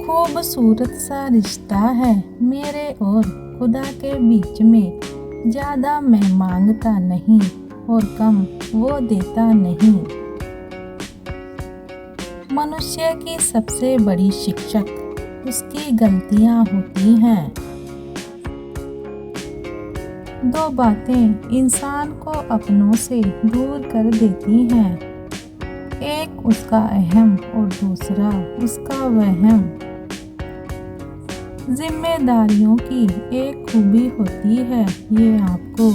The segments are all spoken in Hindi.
खूबसूरत सा रिश्ता है मेरे और खुदा के बीच में। ज़्यादा मैं मांगता नहीं और कम वो देता नहीं। मनुष्य की सबसे बड़ी शिक्षक उसकी गलतियाँ होती हैं। दो बातें इंसान को अपनों से दूर कर देती हैं, एक उसका अहम और दूसरा उसका वहम। जिम्मेदारियों की एक खूबी होती है, ये आपको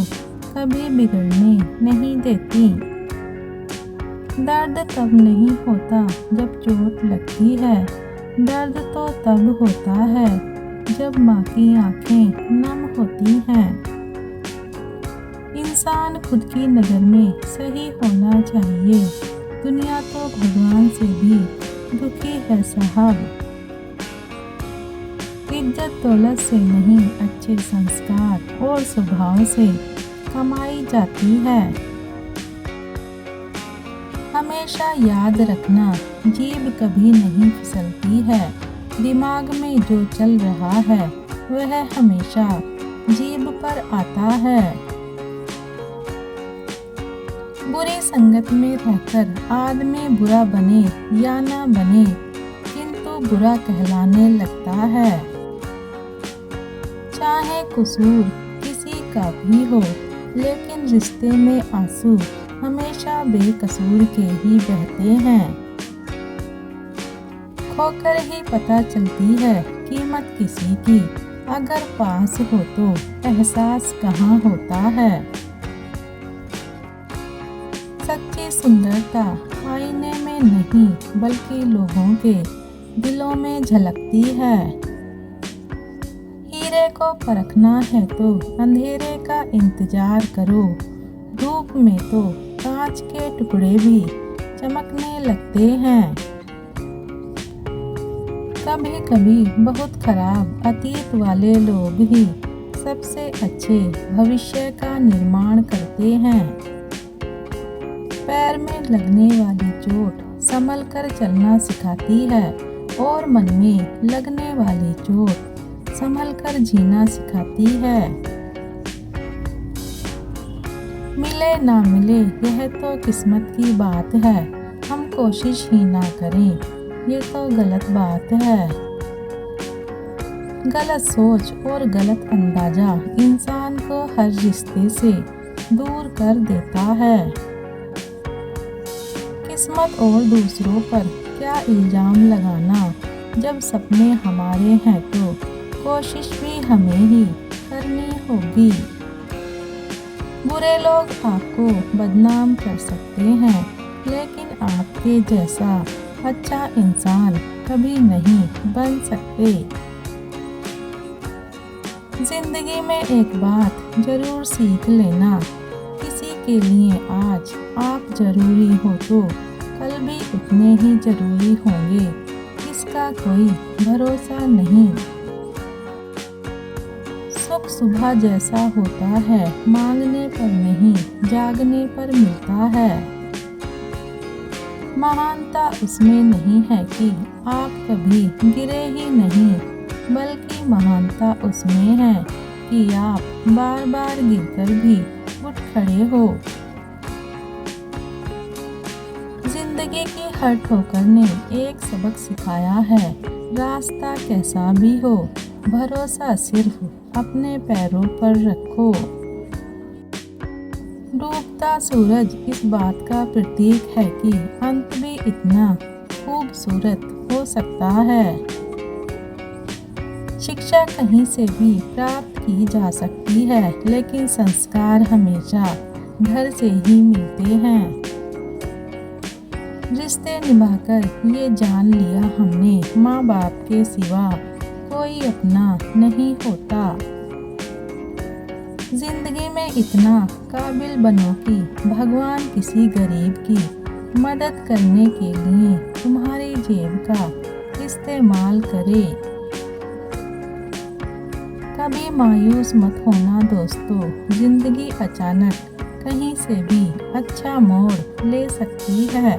कभी बिगड़ने नहीं देती। दर्द तब नहीं होता जब चोट लगती है, दर्द तो तब होता है जब माँ की आंखें नम होती हैं। इंसान खुद की नज़र में सही होना चाहिए, दुनिया तो भगवान से भी दुखी है साहब। इज्जत दौलत से नहीं, अच्छे संस्कार और स्वभाव से कमाई जाती है। हमेशा याद रखना, जीभ कभी नहीं फिसलती है। दिमाग में जो चल रहा है वह हमेशा जीभ पर आता है। बुरी संगत में रहकर आदमी बुरा बने या ना बने, किंतु बुरा कहलाने लगता है। चाहे कसूर किसी का भी हो, लेकिन रिश्ते में आंसू हमेशा बेकसूर के ही बहते हैं। खोकर ही पता चलती है कीमत किसी की, अगर पास हो तो एहसास कहाँ होता है। सच्ची सुंदरता आईने में नहीं बल्कि लोगों के दिलों में झलकती है। हीरे को परखना है तो अंधेरे का इंतजार करो, धूप में तो कांच के टुकड़े भी चमकने लगते हैं। कभी कभी बहुत खराब अतीत वाले लोग ही सबसे अच्छे भविष्य का निर्माण करते हैं। पैर में लगने वाली चोट संभल कर चलना सिखाती है और मन में लगने वाली चोट संभल कर जीना सिखाती है। मिले ना मिले यह तो किस्मत की बात है, हम कोशिश ही ना करें ये तो गलत बात है। गलत सोच और गलत अंदाजा इंसान को हर रिश्ते से दूर कर देता है। किस्मत और दूसरों पर क्या इल्जाम लगाना, जब सपने हमारे हैं तो कोशिश भी हमें ही करनी होगी। बुरे लोग आपको बदनाम कर सकते हैं, लेकिन आपके जैसा अच्छा इंसान कभी नहीं बन सकते। जिंदगी में एक बात जरूर सीख लेना, किसी के लिए आज आप जरूरी हो तो कल भी उतने ही जरूरी होंगे, इसका कोई भरोसा नहीं। सुख सुबह जैसा होता है, मांगने पर नहीं जागने पर मिलता है। महानता उसमें नहीं है कि आप कभी गिरे ही नहीं, बल्कि महानता उसमें है कि आप बार बार गिरकर भी उठ खड़े हो। जिंदगी की हर ठोकर ने एक सबक सिखाया है, रास्ता कैसा भी हो भरोसा सिर्फ अपने पैरों पर रखो। डूबता सूरज इस बात का प्रतीक है कि अंत भी इतना खूबसूरत हो सकता है। शिक्षा कहीं से भी प्राप्त की जा सकती है, लेकिन संस्कार हमेशा घर से ही मिलते हैं। रिश्ते निभाकर ये जान लिया हमने, माँ बाप के सिवा कोई अपना नहीं होता। जिंदगी में इतना काबिल बनो कि भगवान किसी गरीब की मदद करने के लिए तुम्हारी जेब का इस्तेमाल करे। कभी मायूस मत होना दोस्तों, जिंदगी अचानक कहीं से भी अच्छा मोड़ ले सकती है।